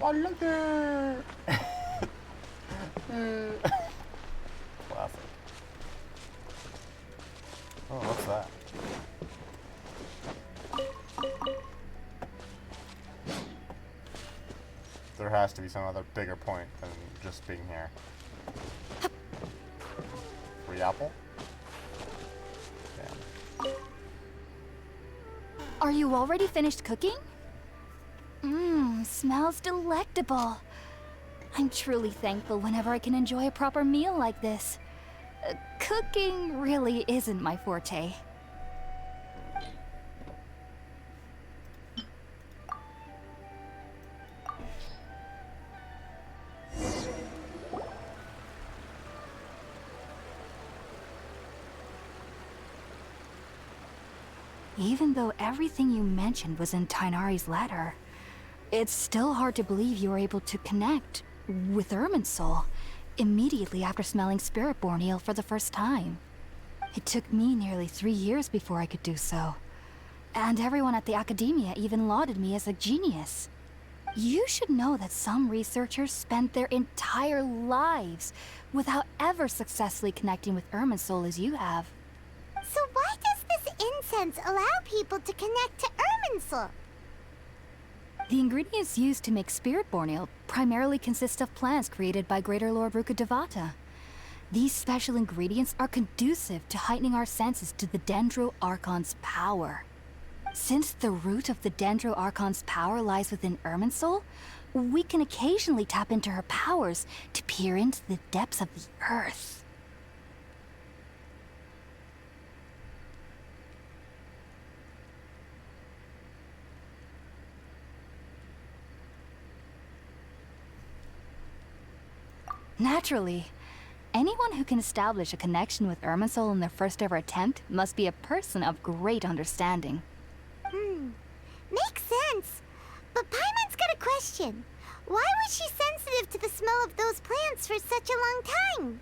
Classic. Oh, what's that? There has to be some other bigger point than just being here. Free apple? Damn. Are you already finished cooking? Mmm, smells delectable. I'm truly thankful whenever I can enjoy a proper meal like this. Cooking really isn't my forte. Even though everything you mentioned was in Tainari's letter, it's still hard to believe you were able to connect with Irminsul immediately after smelling Spiritborn eel for the first time. It took me nearly 3 years before I could do so. And everyone at the Academia even lauded me as a genius. You should know that some researchers spend their entire lives without ever successfully connecting with Irminsul as you have. So why does this incense allow people to connect to Irminsul? The ingredients used to make Spiritborn ale primarily consist of plants created by Greater Lord Rukkhadevata. These special ingredients are conducive to heightening our senses to the Dendro Archon's power. Since the root of the Dendro Archon's power lies within Irminsul, we can occasionally tap into her powers to peer into the depths of the earth. Naturally, anyone who can establish a connection with Irminsul in their first ever attempt must be a person of great understanding. Makes sense. But Paimon's got a question. Why was she sensitive to the smell of those plants for such a long time?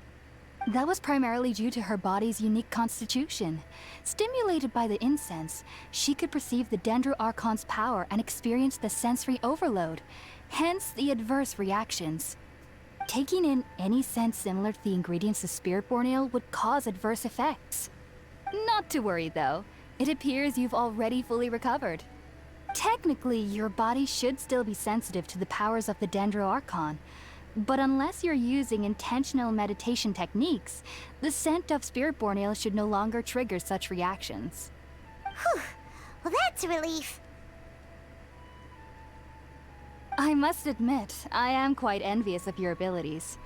That was primarily due to her body's unique constitution. Stimulated by the incense, she could perceive the Dendro Archon's power and experience the sensory overload, hence the adverse reactions. Taking in any scent similar to the ingredients of Spiritborn ale would cause adverse effects. Not to worry though, it appears you've already fully recovered. Technically, your body should still be sensitive to the powers of the Dendro Archon, but unless you're using intentional meditation techniques, the scent of Spiritborn ale should no longer trigger such reactions. Whew. Well, that's a relief. I must admit, I am quite envious of your abilities.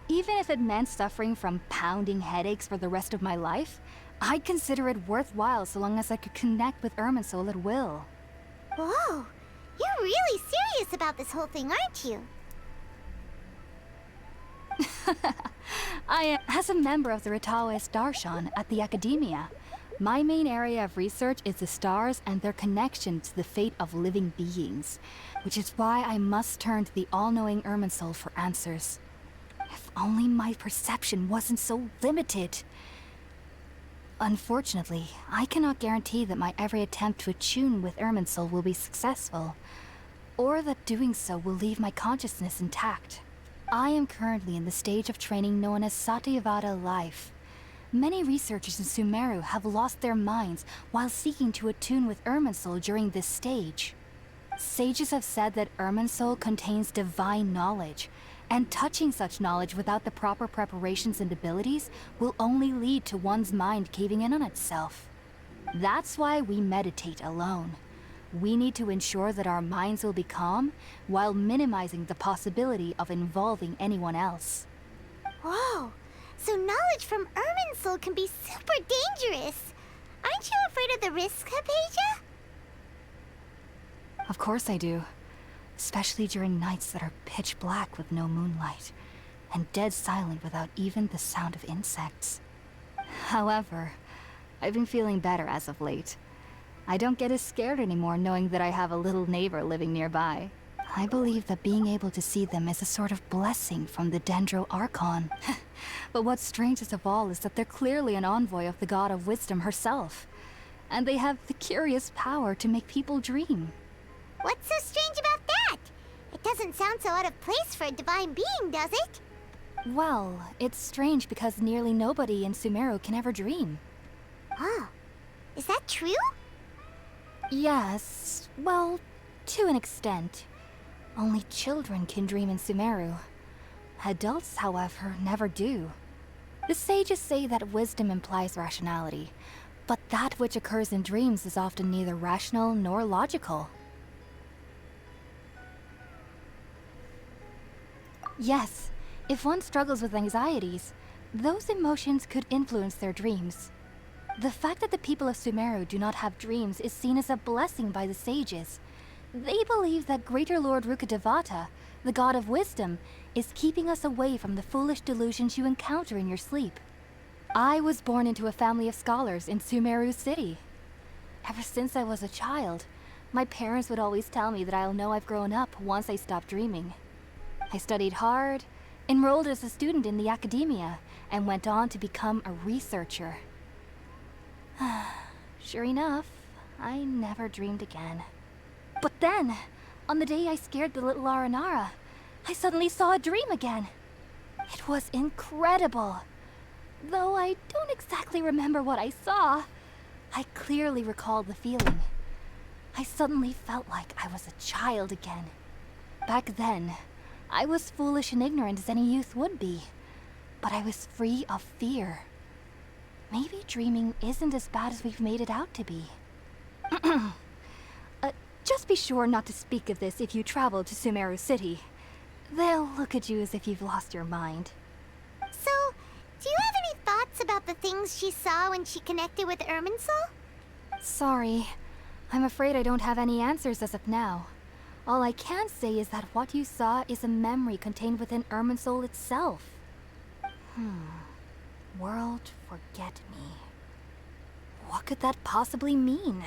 Even if it meant suffering from pounding headaches for the rest of my life, I'd consider it worthwhile so long as I could connect with Irminsul at will. Whoa, you're really serious about this whole thing, aren't you? As a member of the Ritawes Darshan at the Academia, my main area of research is the stars and their connection to the fate of living beings, which is why I must turn to the all-knowing Irminsul for answers. If only my perception wasn't so limited. Unfortunately, I cannot guarantee that my every attempt to attune with Irminsul will be successful, or that doing so will leave my consciousness intact. I am currently in the stage of training known as Satyavada life. Many researchers in Sumeru have lost their minds while seeking to attune with Irminsul during this stage. Sages have said that Irminsul contains divine knowledge, and touching such knowledge without the proper preparations and abilities will only lead to one's mind caving in on itself. That's why we meditate alone. We need to ensure that our minds will be calm while minimizing the possibility of involving anyone else. Whoa, so knowledge from Irminsul can be super dangerous. Aren't you afraid of the risks, Hypatia? Of course I do. Especially during nights that are pitch black with no moonlight, and dead silent without even the sound of insects. However, I've been feeling better as of late. I don't get as scared anymore knowing that I have a little neighbor living nearby. I believe that being able to see them is a sort of blessing from the Dendro Archon. But what's strangest of all is that they're clearly an envoy of the God of Wisdom herself. And they have the curious power to make people dream. What's so strange about that? It doesn't doesn't sound so out of place for a divine being, does it? Well, it's strange because nearly nobody in Sumeru can ever dream. Oh, is that true? Yes, well, to an extent. Only children can dream in Sumeru. Adults, however, never do. The sages say that wisdom implies rationality, but that which occurs in dreams is often neither rational nor logical. Yes, if one struggles with anxieties, those emotions could influence their dreams. The fact that the people of Sumeru do not have dreams is seen as a blessing by the sages. They believe that Greater Lord Rukkhadevata, the god of wisdom, is keeping us away from the foolish delusions you encounter in your sleep. I was born into a family of scholars in Sumeru City. Ever since I was a child, my parents would always tell me that I'll know I've grown up once I stop dreaming. I studied hard, enrolled as a student in the academia, and went on to become a researcher. Sure enough, I never dreamed again. But then, on the day I scared the little Aranara, I suddenly saw a dream again. It was incredible. Though I don't exactly remember what I saw, I clearly recall the feeling. I suddenly felt like I was a child again. Back then, I was foolish and ignorant as any youth would be, but I was free of fear. Maybe dreaming isn't as bad as we've made it out to be. Just be sure not to speak of this if you travel to Sumeru City. They'll look at you as if you've lost your mind. So, do you have any thoughts about the things she saw when she connected with Irminsul? Sorry. I'm afraid I don't have any answers as of now. All I can say is that what you saw is a memory contained within Irminsul itself. World forget me. What could that possibly mean?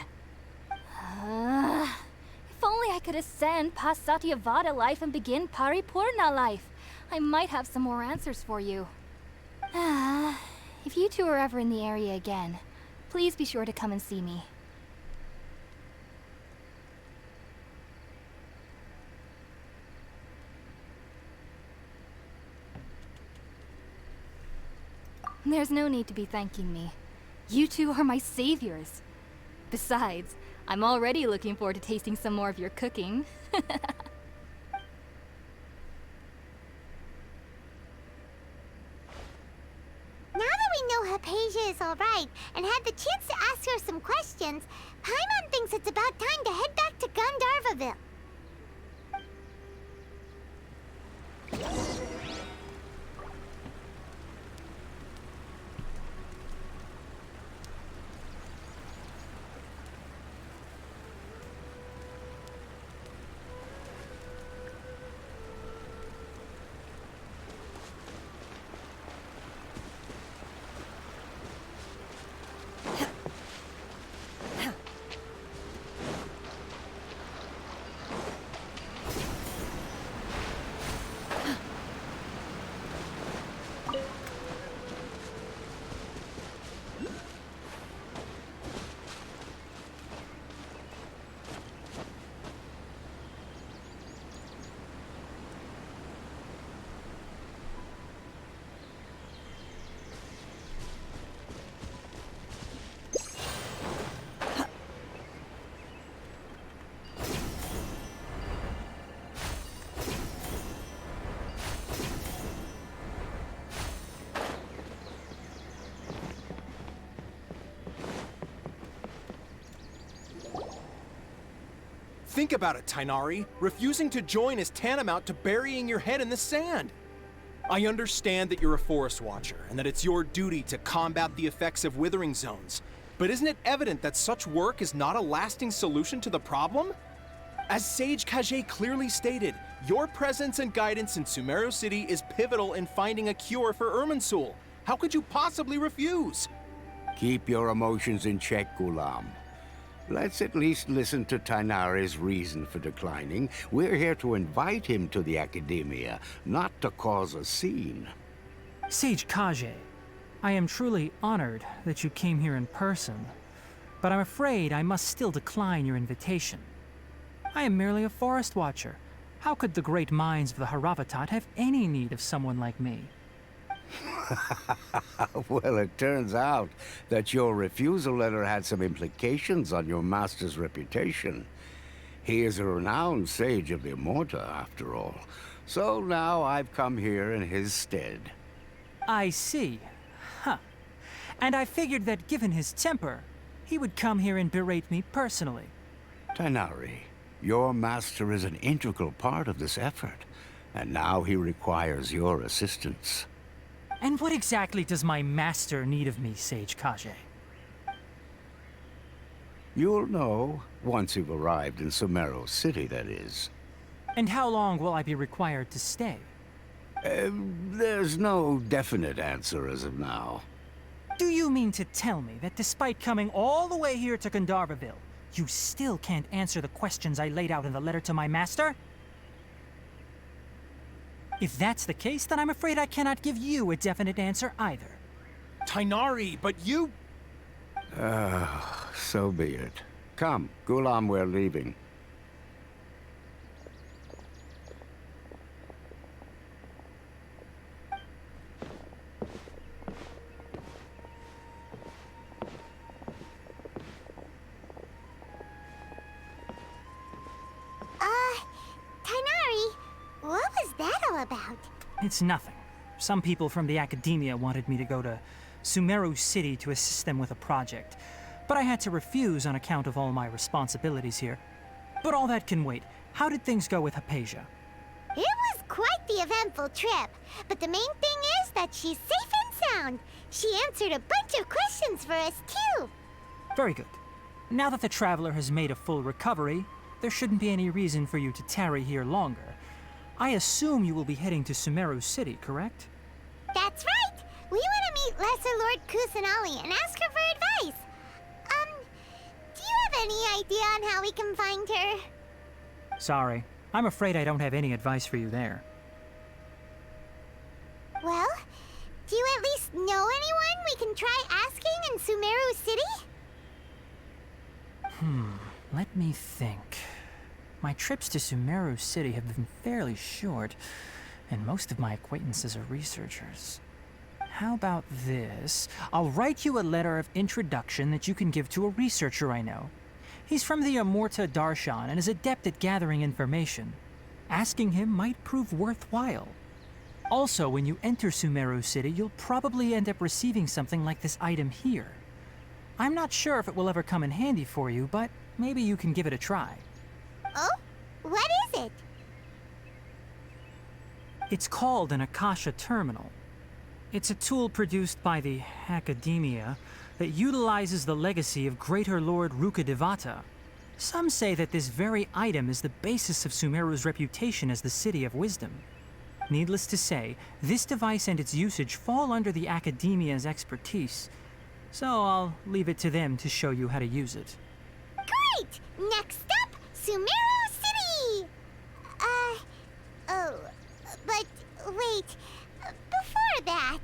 If only I could ascend past Satyavada life and begin Paripurna life, I might have some more answers for you. If you two are ever in the area again, please be sure to come and see me. There's no need to be thanking me. You two are my saviors. Besides, I'm already looking forward to tasting some more of your cooking. Now that we know Hypatia is alright and had the chance to ask her some questions, Paimon thinks it's about time to head back to Gandharvaville. Think about it, Tainari. Refusing to join is tantamount to burying your head in the sand. I understand that you're a forest watcher and that it's your duty to combat the effects of withering zones, but isn't it evident that such work is not a lasting solution to the problem? As Sage Kage clearly stated, your presence and guidance in Sumeru City is pivotal in finding a cure for Irminsul. How could you possibly refuse? Keep your emotions in check, Ghulam. Let's at least listen to Tainari's reason for declining. We're here to invite him to the Academia, not to cause a scene. Sage Kage, I am truly honored that you came here in person, but I'm afraid I must still decline your invitation. I am merely a forest watcher, How could the great minds of the Haravatat have any need of someone like me? Well, it turns out that your refusal letter had some implications on your master's reputation. He is a renowned sage of the Immorta, after all. So now I've come here in his stead. I see. Huh. And I figured that given his temper, he would come here and berate me personally. Tainari, your master is an integral part of this effort, and now he requires your assistance. And what exactly does my master need of me, Sage Kage? You'll know once you've arrived in Sumeru City, that is. And how long will I be required to stay? There's no definite answer as of now. Do you mean to tell me that despite coming all the way here to Gandharvaville, you still can't answer the questions I laid out in the letter to my master? If that's the case, then I'm afraid I cannot give you a definite answer either. Tainari, but you... So be it. Come, Gulam, we're leaving. Tainari, what was that all about? It's nothing. Some people from the academia wanted me to go to Sumeru City to assist them with a project, but I had to refuse on account of all my responsibilities here. But all that can wait. How did things go with Hypatia? It was quite the eventful trip, but the main thing is that she's safe and sound. She answered a bunch of questions for us, too. Very good. Now that the traveler has made a full recovery, there shouldn't be any reason for you to tarry here longer. I assume you will be heading to Sumeru City, correct? That's right. We want to meet Lesser Lord Kusanali and ask her for advice. Do you have any idea on how we can find her? Sorry. I'm afraid I don't have any advice for you there. Well, do you at least know anyone we can try asking in Sumeru City? Let me think. My trips to Sumeru City have been fairly short, and most of my acquaintances are researchers. How about this? I'll write you a letter of introduction that you can give to a researcher I know. He's from the Immorta Darshan and is adept at gathering information. Asking him might prove worthwhile. Also, when you enter Sumeru City, you'll probably end up receiving something like this item here. I'm not sure if it will ever come in handy for you, but maybe you can give it a try. Oh? What is it? It's called an Akasha Terminal. It's a tool produced by the Academia that utilizes the legacy of Greater Lord Rukkhadevata. Some say that this very item is the basis of Sumeru's reputation as the City of Wisdom. Needless to say, this device and its usage fall under the Academia's expertise, so I'll leave it to them to show you how to use it. Great! Next up, Sumeru City! But wait, before that...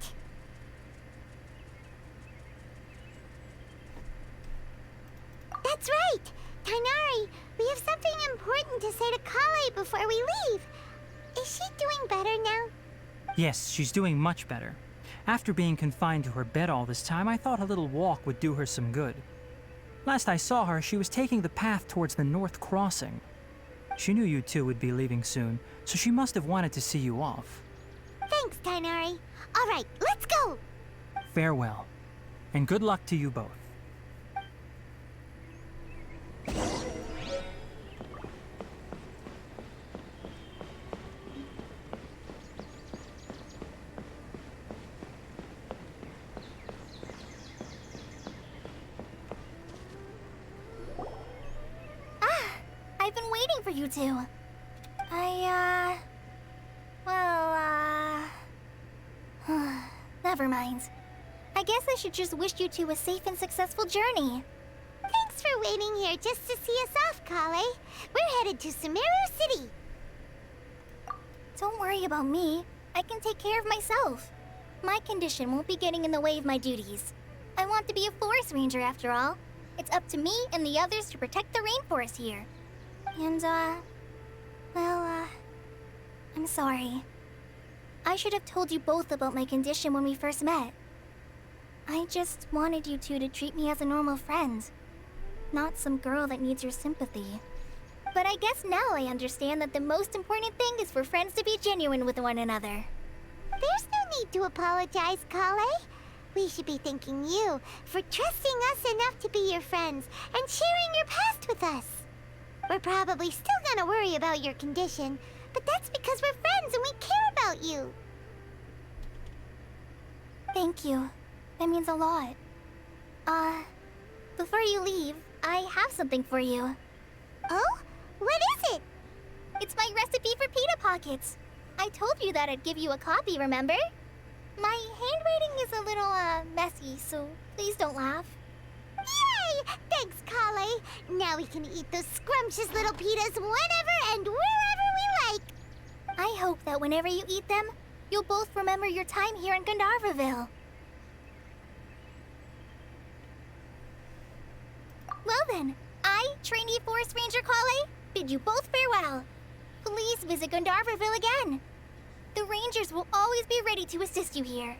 That's right! Tainari, we have something important to say to Kale before we leave. Is she doing better now? Yes, she's doing much better. After being confined to her bed all this time, I thought a little walk would do her some good. Last I saw her, she was taking the path towards the North Crossing. She knew you two would be leaving soon, so she must have wanted to see you off. Thanks, Tainari. All right, let's go! Farewell, and good luck to you both. I've been waiting for you two. Never mind. I guess I should just wish you two a safe and successful journey. Thanks for waiting here just to see us off, Kale. We're headed to Sumeru City. Don't worry about me. I can take care of myself. My condition won't be getting in the way of my duties. I want to be a forest ranger after all. It's up to me and the others to protect the rainforest here. And, I'm sorry. I should have told you both about my condition when we first met. I just wanted you two to treat me as a normal friend, not some girl that needs your sympathy. But I guess now I understand that the most important thing is for friends to be genuine with one another. There's no need to apologize, Kale. We should be thanking you for trusting us enough to be your friends and sharing your past with us. We're probably still gonna worry about your condition, but that's because we're friends and we care about you. Thank you. That means a lot. Before you leave, I have something for you. Oh? What is it? It's my recipe for pita pockets. I told you that I'd give you a copy, remember? My handwriting is a little, messy, so please don't laugh. Yay! Thanks, Kale. Now we can eat those scrumptious little pitas whenever and wherever we like. I hope that whenever you eat them, you'll both remember your time here in Gandharvaville. Well then, I, trainee Forest Ranger Kale, bid you both farewell. Please visit Gandharvaville again. The Rangers will always be ready to assist you here.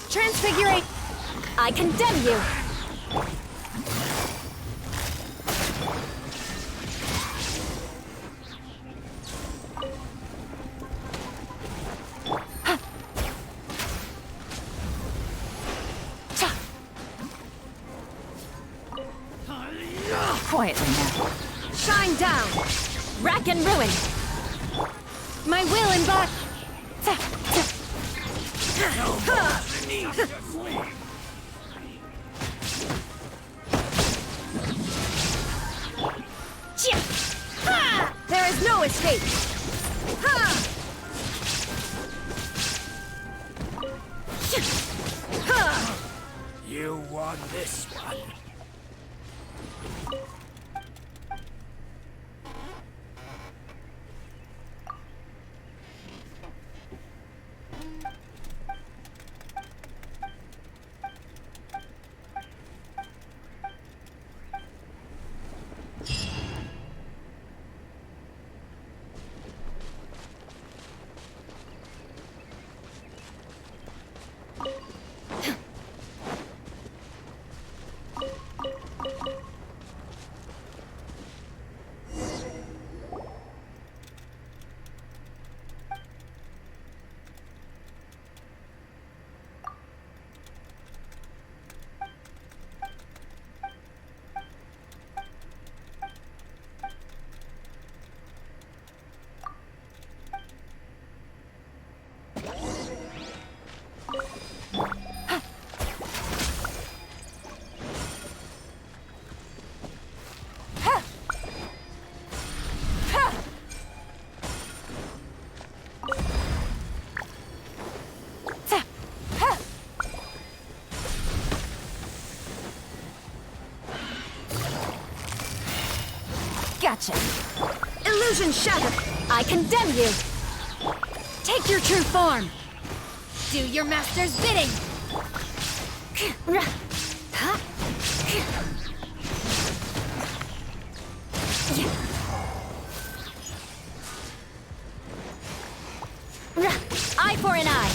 Transfigurate! I condemn you! Quietly now. Shine down! Rack and ruin! My will embody... There is no escape! You won this one. Gotcha. Illusion shattered. I condemn you. Take your true form. Do your master's bidding. Eye for an eye.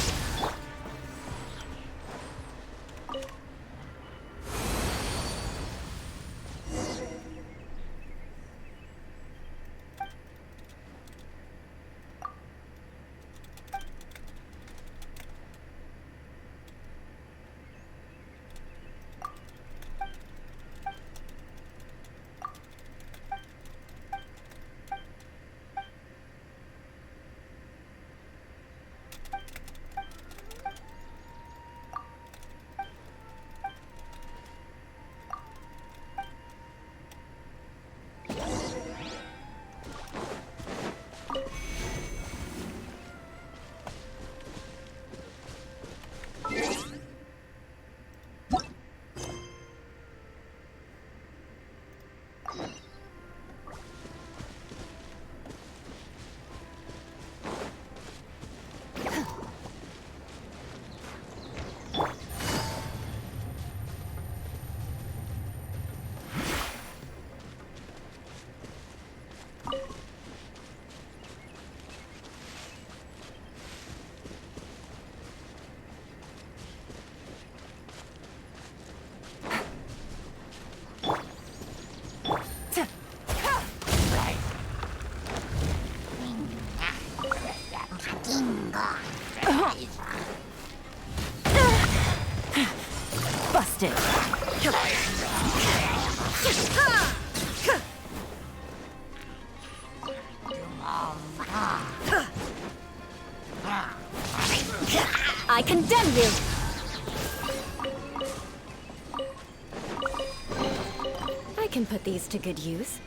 exhausted. I condemn you! I can put these to good use.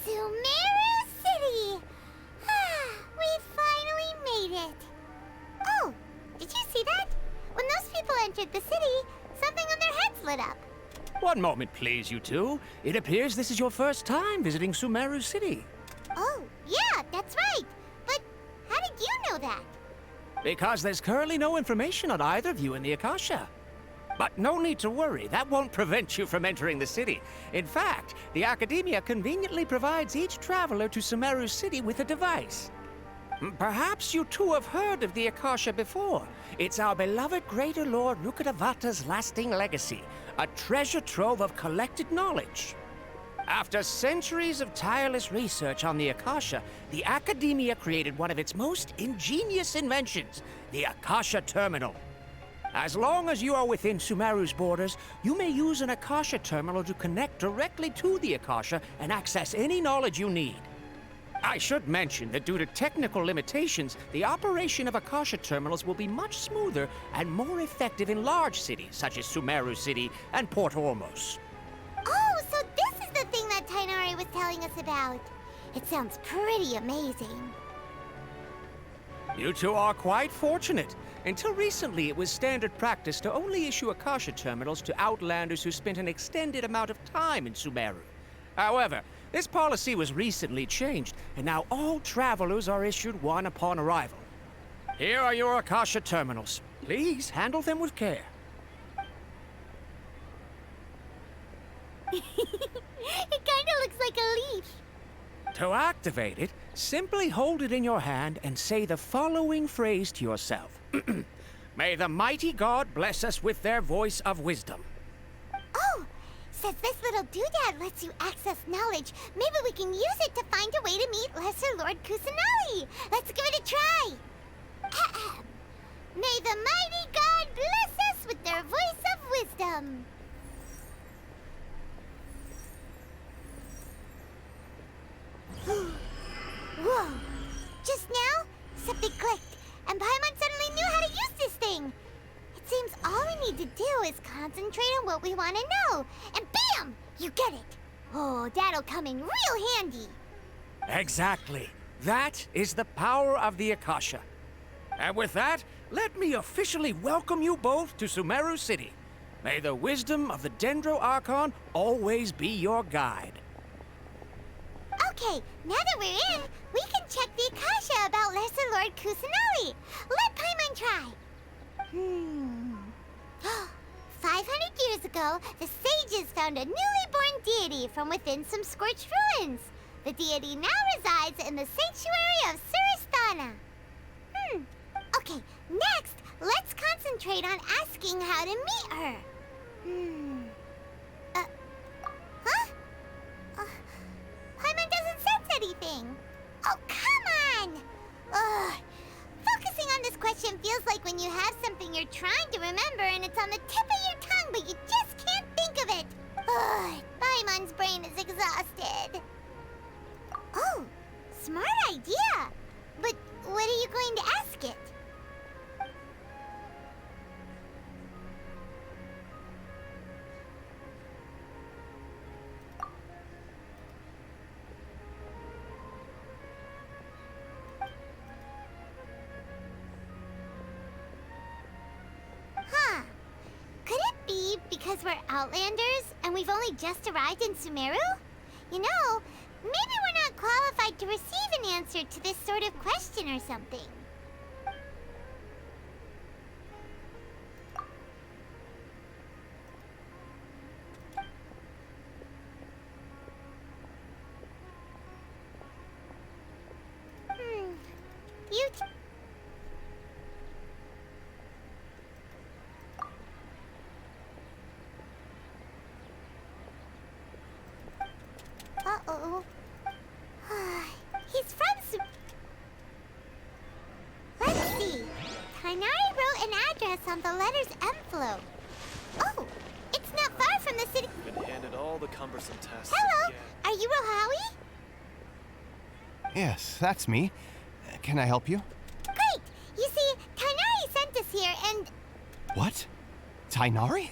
Sumeru City! We finally made it! Oh, did you see that? When those people entered the city, something on their heads lit up. One moment, please, you two. It appears this is your first time visiting Sumeru City. Oh, yeah, that's right. But how did you know that? Because there's currently no information on either of you in the Akasha. But no need to worry, that won't prevent you from entering the city. In fact, the Academia conveniently provides each traveler to Sumeru City with a device. Perhaps you two have heard of the Akasha before. It's our beloved Greater Lord Rukkhadevata's lasting legacy, a treasure trove of collected knowledge. After centuries of tireless research on the Akasha, the Academia created one of its most ingenious inventions, the Akasha Terminal. As long as you are within Sumeru's borders, you may use an Akasha terminal to connect directly to the Akasha and access any knowledge you need. I should mention that due to technical limitations, the operation of Akasha terminals will be much smoother and more effective in large cities such as Sumeru City and Port Ormos. Oh, so this is the thing that Tainari was telling us about. It sounds pretty amazing. You two are quite fortunate. Until recently, it was standard practice to only issue Akasha terminals to outlanders who spent an extended amount of time in Sumeru. However, this policy was recently changed, and now all travelers are issued one upon arrival. Here are your Akasha terminals. Please handle them with care. It kinda looks like a leaf. To activate it, simply hold it in your hand and say the following phrase to yourself. May the mighty God bless us with their voice of wisdom. Oh, since this little doodad lets you access knowledge, maybe we can use it to find a way to meet Lesser Lord Kusanali. Let's give it a try. Ahem. May the mighty God bless us with their voice of wisdom. Whoa! Just now, something clicked, and Paimon suddenly knew how to use this thing. It seems all we need to do is concentrate on what we want to know, and bam! You get it. Oh, that'll come in real handy. Exactly. That is the power of the Akasha. And with that, let me officially welcome you both to Sumeru City. May the wisdom of the Dendro Archon always be your guide. Okay, now that we're in, we can check the Akasha about Lesser Lord Kusanali. Let Paimon try. 500 years ago, the sages found a newly born deity from within some scorched ruins. The deity now resides in the sanctuary of Suristana. Okay, next, let's concentrate on asking how to meet her. Paimon doesn't sense anything. Oh, come on! Ugh. Focusing on this question feels like when you have something you're trying to remember and it's on the tip of your tongue, but you just can't think of it. Ugh. Paimon's brain is exhausted. Oh, smart idea. But what are you going to ask it? we're Outlanders and we've only just arrived in Sumeru? You know, maybe we're not qualified to receive an answer to this sort of question or something. You Uh-oh. He's from Let's see. Tainari wrote an address on the letter's envelope. Oh, it's not far from the city. Been handed all the cumbersome tasks. Hello, again. are you Rohawi? Yes, that's me. Can I help you? Great. You see, Tainari sent us here and... What? Tainari?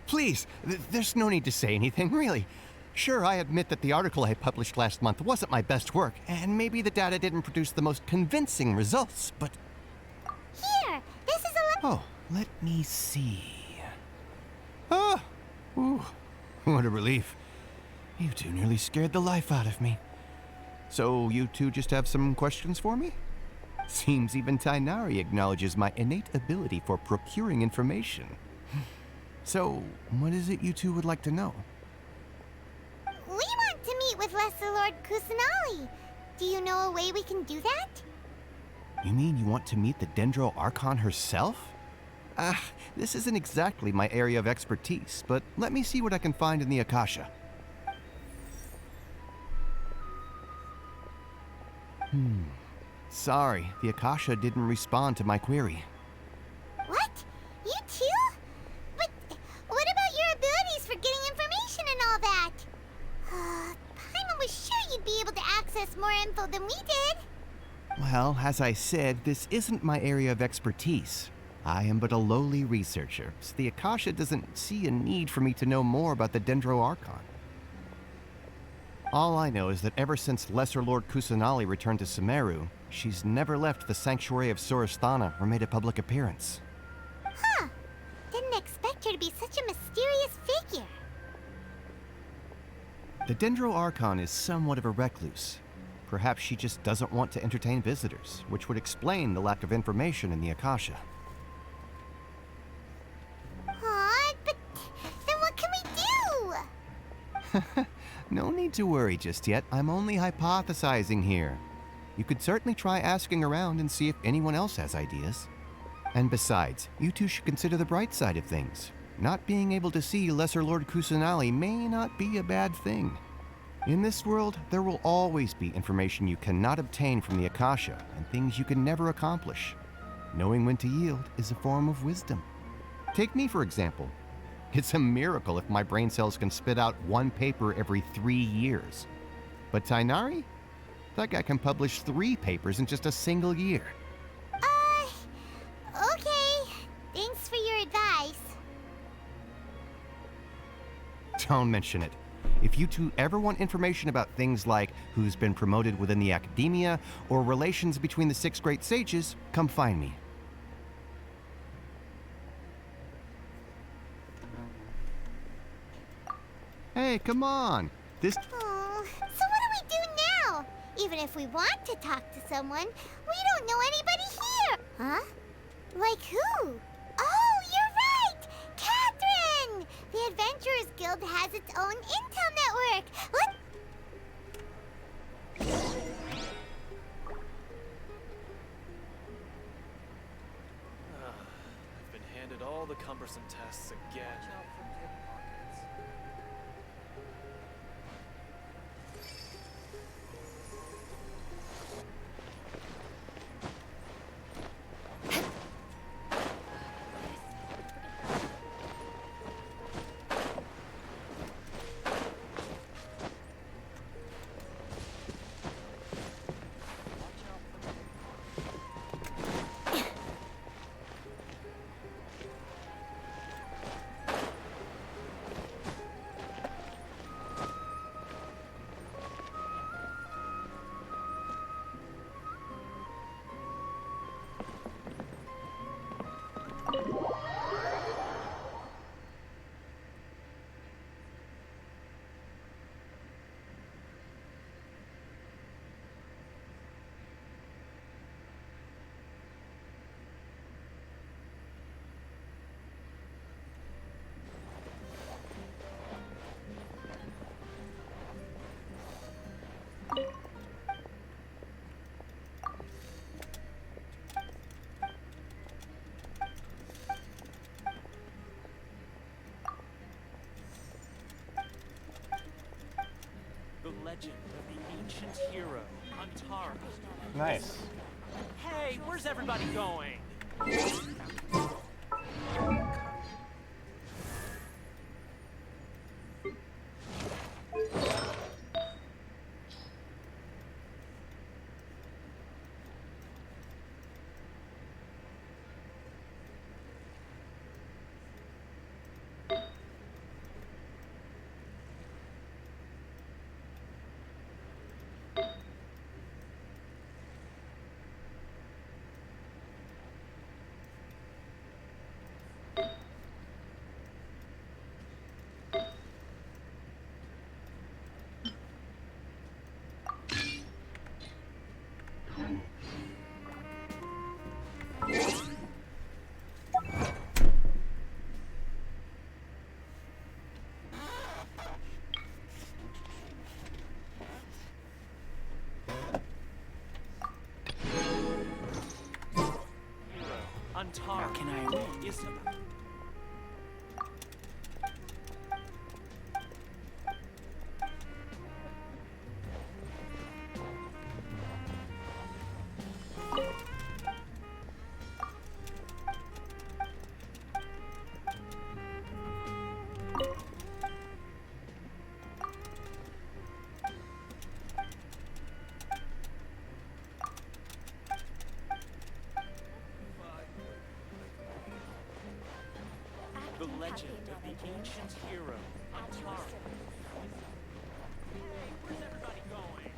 Please, there's no need to say anything, really. Sure, I admit that the article I published last month wasn't my best work, and maybe the data didn't produce the most convincing results, but... Here, this is a... Oh, let me see. Oh, ooh, what a relief. You two nearly scared the life out of me. So you two just have some questions for me? Seems even Tainari acknowledges my innate ability for procuring information. So, what is it you two would like to know? We want to meet with Lesser Lord Kusanali. Do you know a way we can do that? You mean you want to meet the Dendro Archon herself? This isn't exactly my area of expertise, but let me see what I can find in the Akasha. Sorry, the Akasha didn't respond to my query. What? You too? But what about your abilities for getting information and all that? Paimon was sure you'd be able to access more info than we did. Well, as I said, this isn't my area of expertise. I am but a lowly researcher, so the Akasha doesn't see a need for me to know more about the Dendro Archon. All I know is that ever since Lesser Lord Kusanali returned to Sumeru, she's never left the Sanctuary of Sorasthana or made a public appearance. Huh. Didn't expect her to be such a mysterious figure. The Dendro Archon is somewhat of a recluse. Perhaps she just doesn't want to entertain visitors, which would explain the lack of information in the Akasha. Aw, but then what can we do? No need to worry just yet. I'm only hypothesizing here. You could certainly try asking around and see if anyone else has ideas. And besides, you two should consider the bright side of things. Not being able to see Lesser Lord Kusanali may not be a bad thing. In this world, there will always be information you cannot obtain from the Akasha and things you can never accomplish. Knowing when to yield is a form of wisdom. Take me, for example. It's a miracle if my brain cells can spit out one paper every 3 years. But Tainari? That guy can publish 3 papers in just a single year. Okay. Thanks for your advice. Don't mention it. If you two ever want information about things like who's been promoted within the academia or relations between the 6 great sages, come find me. Hey, come on. This... Oh, so what do we do now? Even if we want to talk to someone, we don't know anybody here. Huh? Like who? Oh, you're right! Catherine! The Adventurers Guild has its own intel network. I've been handed all the cumbersome tasks again. ancient hero, Antara. Nice. Hey, where's everybody going? Antara. How can I win? Is the legend of the ancient hero, Antara. Hey, where's everybody going?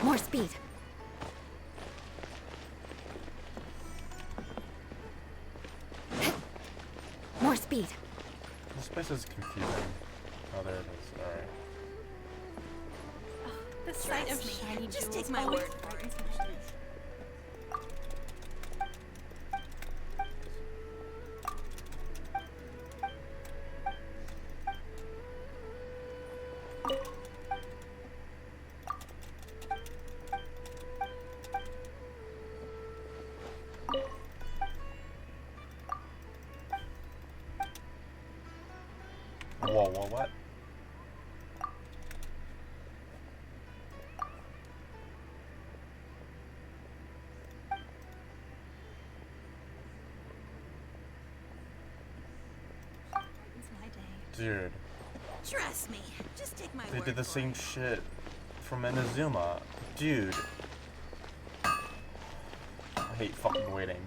More speed. More speed. This place is confusing. Oh, there it is. Alright. The sight of shiny jewels. Just take my word for it. Whoa, what? Dude, Trust me. Just take my they word did the for same it. shit from Inazuma. Dude. I hate fucking waiting.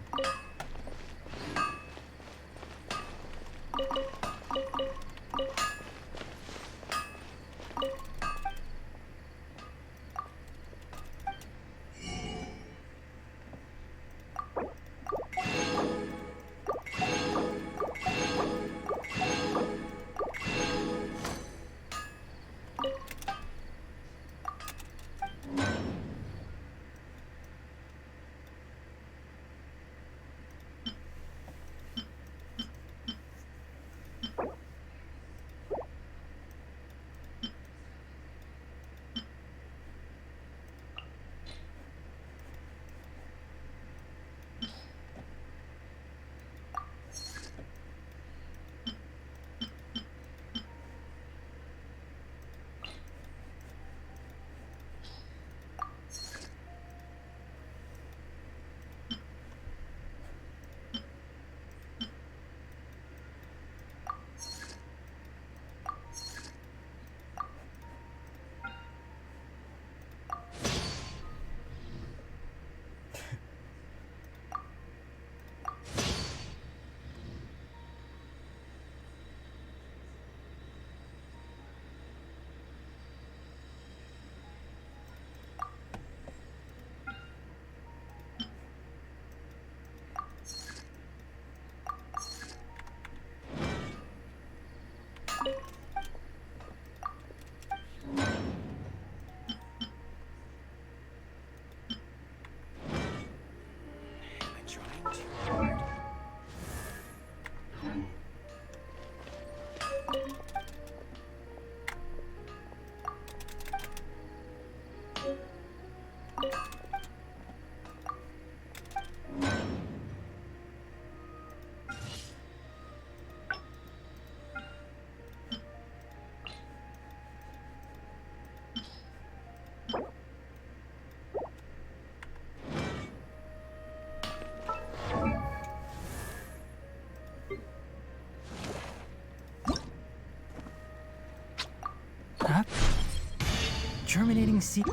germinating seed.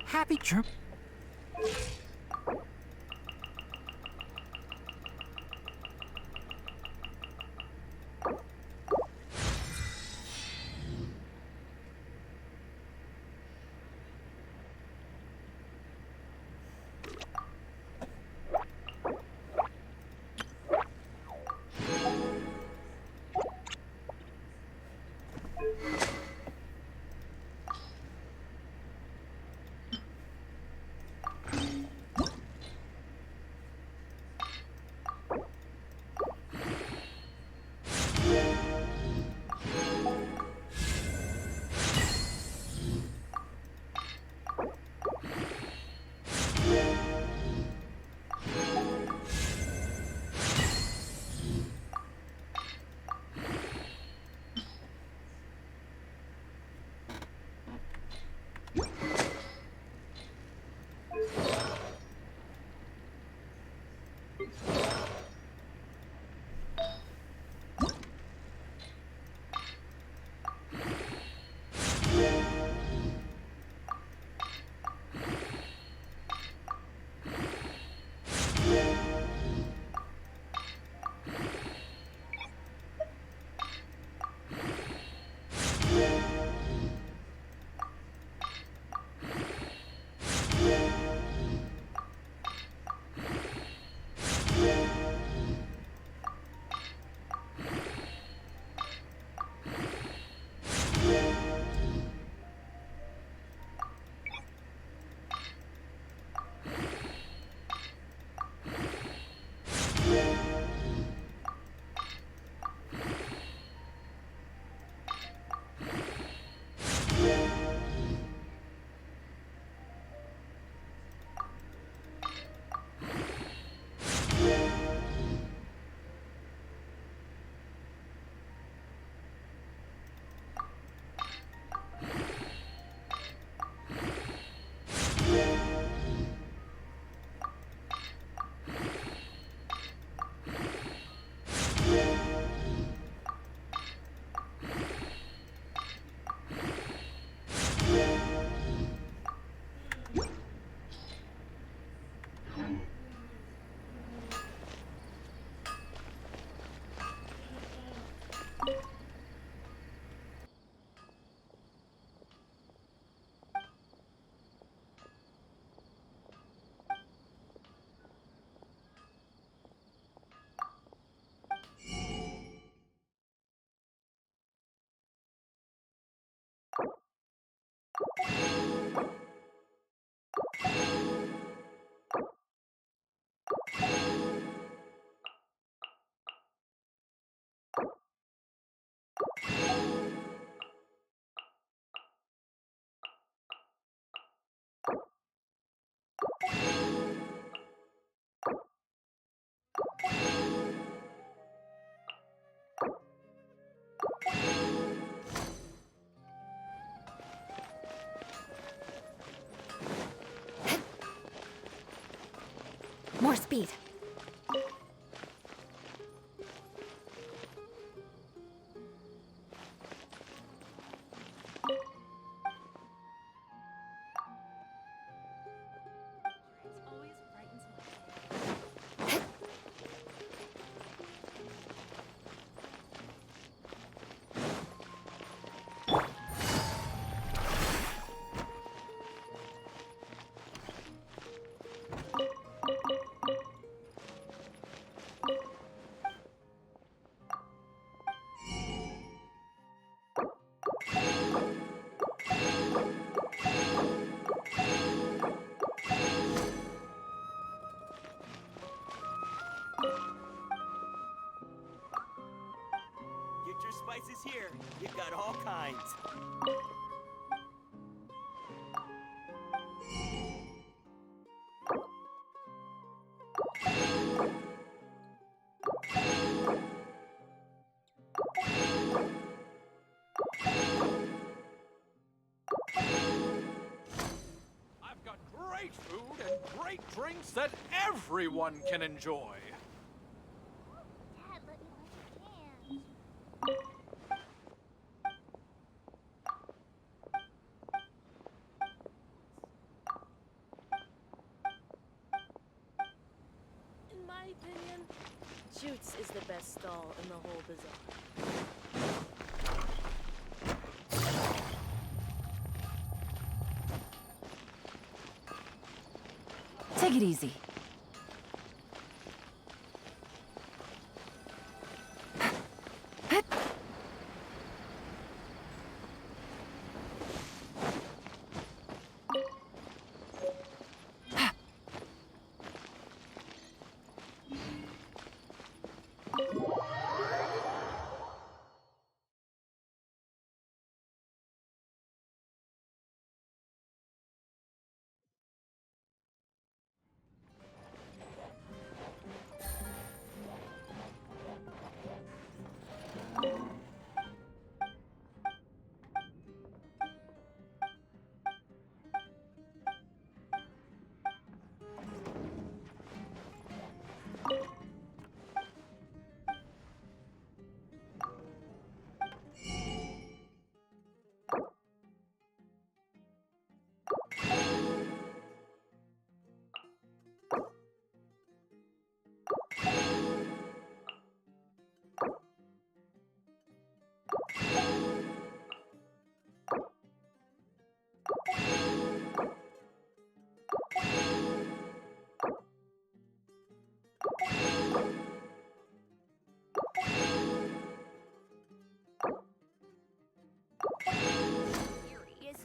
Happy germ. More speed. Get your spices here. You got all kinds. I've got great food and great drinks that everyone can enjoy. Dad, let me wash your hands. Shoots is the best stall in the whole bazaar. Take it easy.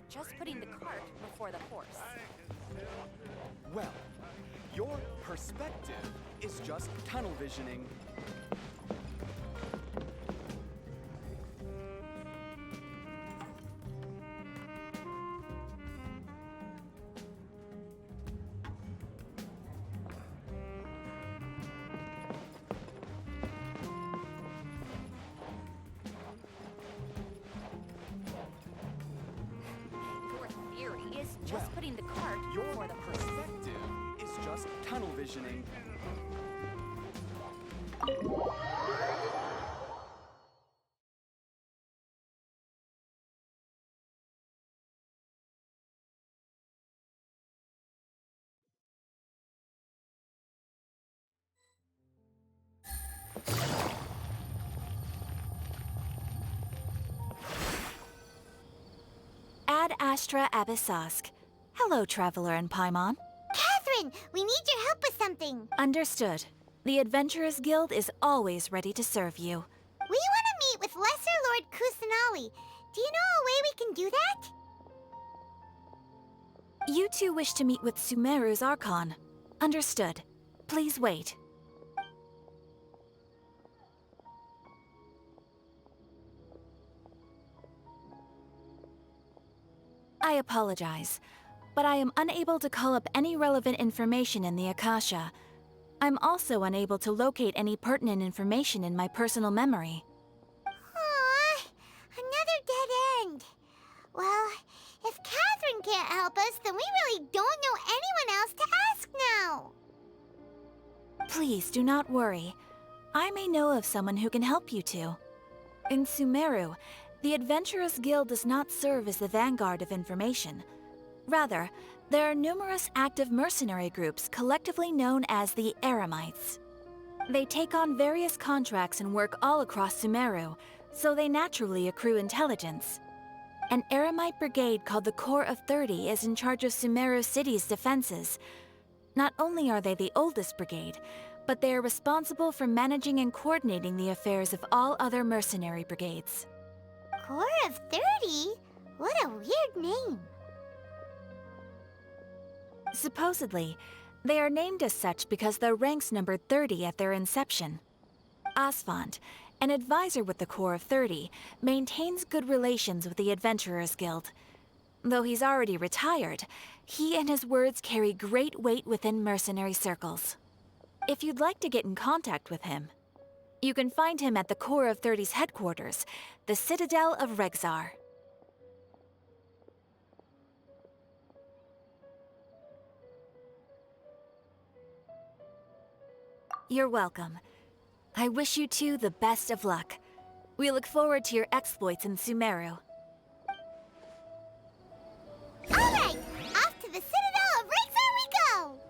Just putting the cart before the horse. Well, your perspective is just tunnel visioning. Just putting the cart before the horse. Your perspective is just tunnel visioning. Ad Astra Abyssosk. Hello, Traveler and Paimon. Catherine, we need your help with something. Understood. The Adventurers Guild is always ready to serve you. We want to meet with Lesser Lord Kusanali. Do you know a way we can do that? You two wish to meet with Sumeru's Archon. Understood. Please wait. I apologize, but I am unable to call up any relevant information in the Akasha. I'm also unable to locate any pertinent information in my personal memory. Aww, another dead end. Well, if Catherine can't help us, then we really don't know anyone else to ask now. Please do not worry. I may know of someone who can help you two. In Sumeru, the Adventurers Guild does not serve as the vanguard of information. Rather, there are numerous active mercenary groups collectively known as the Eremites. They take on various contracts and work all across Sumeru, so they naturally accrue intelligence. An Eremite brigade called the Corps of 30 is in charge of Sumeru City's defenses. Not only are they the oldest brigade, but they are responsible for managing and coordinating the affairs of all other mercenary brigades. Corps of 30? What a weird name. Supposedly, they are named as such because their ranks numbered 30 at their inception. Asfand, an advisor with the Corps of 30, maintains good relations with the Adventurers Guild. Though he's already retired, he and his words carry great weight within mercenary circles. If you'd like to get in contact with him, you can find him at the Corps of 30's headquarters, the Citadel of Rexar. You're welcome. I wish you two the best of luck. We look forward to your exploits in Sumeru. Alright, off to the Citadel of Rexar we go!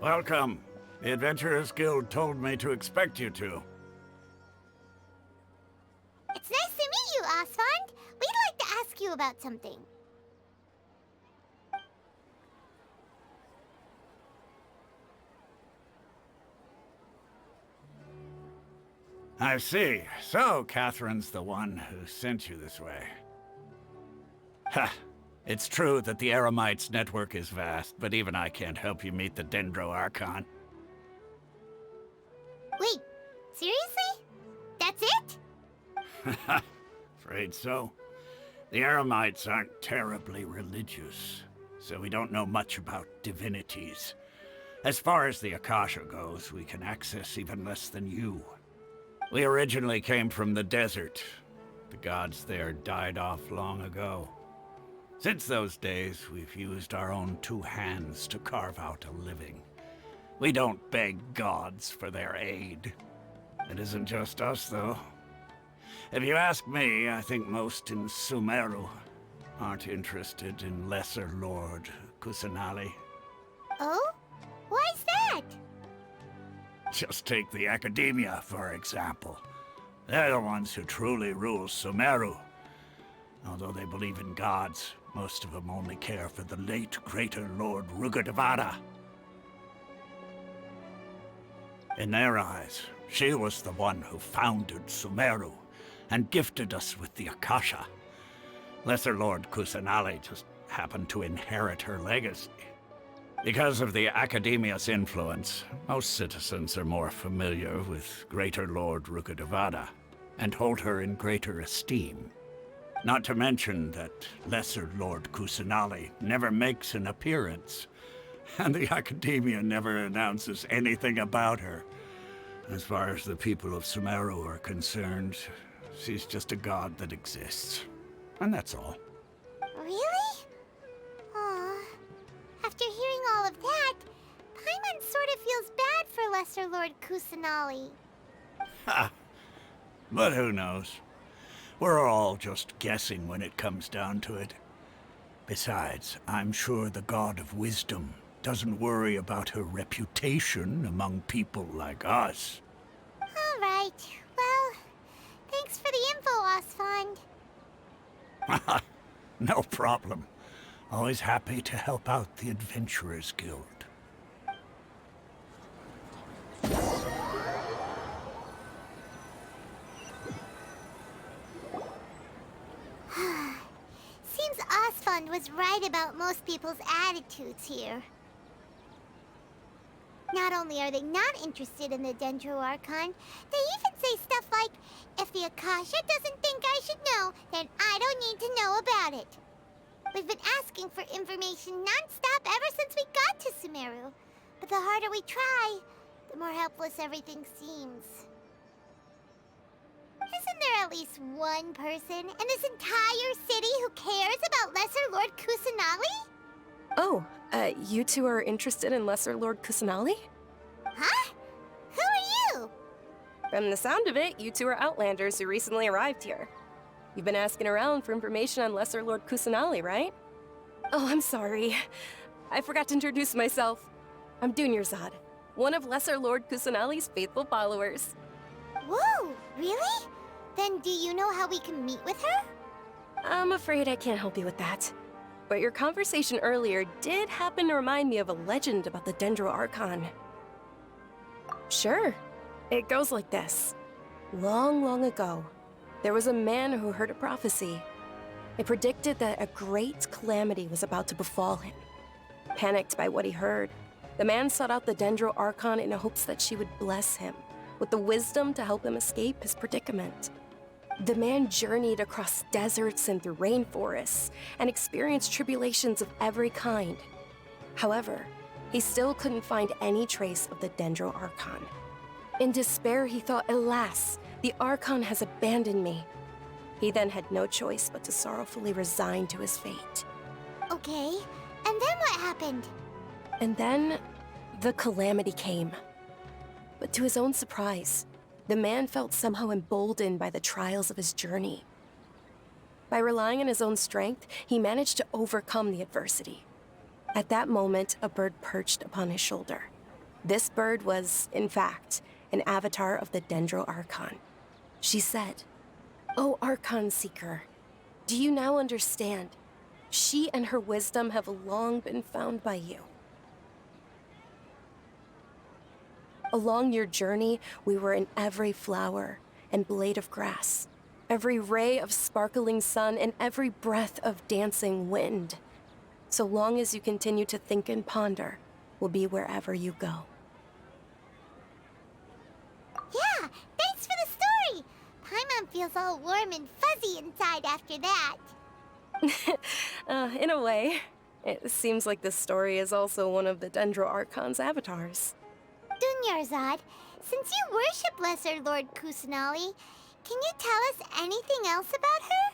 Welcome. The Adventurers Guild told me to expect you two. It's nice to meet you, Osfond. We'd like to ask you about something. I see. So, Catherine's the one who sent you this way. Ha! It's true that the Eremites' network is vast, but even I can't help you meet the Dendro Archon. Wait, seriously? That's it? Afraid so. The Eremites aren't terribly religious, so we don't know much about divinities. As far as the Akasha goes, we can access even less than you. We originally came from the desert. The gods there died off long ago. Since those days, we've used our own two hands to carve out a living. We don't beg gods for their aid. It isn't just us, though. If you ask me, I think most in Sumeru aren't interested in Lesser Lord Kusanali. Oh? Why's that? Just take the Academia, for example. They're the ones who truly rule Sumeru. Although they believe in gods, most of them only care for the late Greater Lord Rugadavada. In their eyes, she was the one who founded Sumeru and gifted us with the Akasha. Lesser Lord Kusanali just happened to inherit her legacy. Because of the Academia's influence, most citizens are more familiar with Greater Lord Rugadavada and hold her in greater esteem. Not to mention that Lesser Lord Kusanali never makes an appearance, and the Academia never announces anything about her. As far as the people of Sumeru are concerned, she's just a god that exists. And that's all. Really? Aw. After hearing all of that, Paimon sort of feels bad for Lesser Lord Kusanali. Ha! But who knows? We're all just guessing when it comes down to it. Besides, I'm sure the God of Wisdom doesn't worry about her reputation among people like us. All right. Well, thanks for the info, Osfond. No problem. Always happy to help out the Adventurers Guild. Seems Osfond was right about most people's attitudes here. Not only are they not interested in the Dendro Archon, they even say stuff like, if the Akasha doesn't think I should know, then I don't need to know about it. We've been asking for information non-stop ever since we got to Sumeru. But the harder we try, the more helpless everything seems. Isn't there at least one person in this entire city who cares about Lesser Lord Kusanali? Oh, you two are interested in Lesser Lord Kusanali? Huh? Who are you? From the sound of it, you two are Outlanders who recently arrived here. You've been asking around for information on Lesser Lord Kusanali, right? Oh, I'm sorry. I forgot to introduce myself. I'm Dunyarzad, one of Lesser Lord Kusanali's faithful followers. Whoa, really? Then do you know how we can meet with her? I'm afraid I can't help you with that. But your conversation earlier did happen to remind me of a legend about the Dendro Archon. Sure. It goes like this. Long, long ago, there was a man who heard a prophecy. It predicted that a great calamity was about to befall him. Panicked by what he heard, the man sought out the Dendro Archon in hopes that she would bless him with the wisdom to help him escape his predicament. The man journeyed across deserts and through rainforests and experienced tribulations of every kind. However, he still couldn't find any trace of the Dendro Archon. In despair, he thought, alas, the Archon has abandoned me. He then had no choice but to sorrowfully resign to his fate. Okay, and then what happened? And then, the calamity came. But to his own surprise, the man felt somehow emboldened by the trials of his journey. By relying on his own strength, he managed to overcome the adversity. At that moment, a bird perched upon his shoulder. This bird was, in fact, an avatar of the Dendro Archon. She said, "O Archon Seeker, do you now understand? She and her wisdom have long been found by you. Along your journey, we were in every flower and blade of grass, every ray of sparkling sun, and every breath of dancing wind. So long as you continue to think and ponder, we'll be wherever you go." Yeah, thanks for the story! Paimon feels all warm and fuzzy inside after that. In a way. It seems like this story is also one of the Dendro Archon's avatars. Dunyarzad, since you worship Lesser Lord Kusanali, can you tell us anything else about her?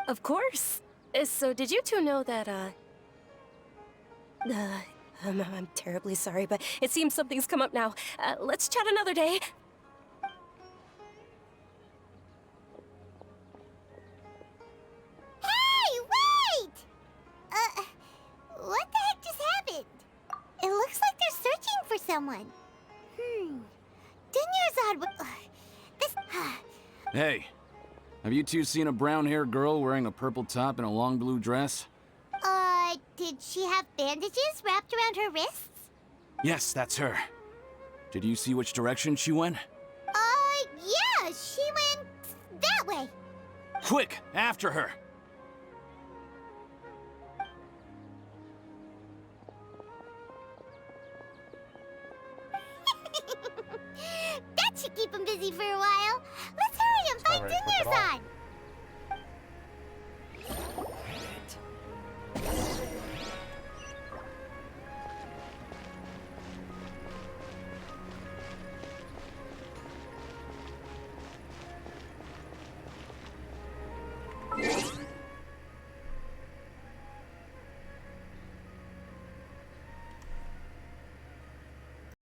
Of course. So did you two know that, I'm terribly sorry, but it seems something's come up now. Let's chat another day. Hey, wait! What the heck just happened? It looks like they're searching for someone. Dunyarzad, this... Hey, have you two seen a brown-haired girl wearing a purple top and a long blue dress? Did she have bandages wrapped around her wrists? Yes, that's her. Did you see which direction she went? Yeah, she went that way. Quick, after her! That should keep him busy for a while. Let's hurry and find ready to flip it off. Dunyarzad.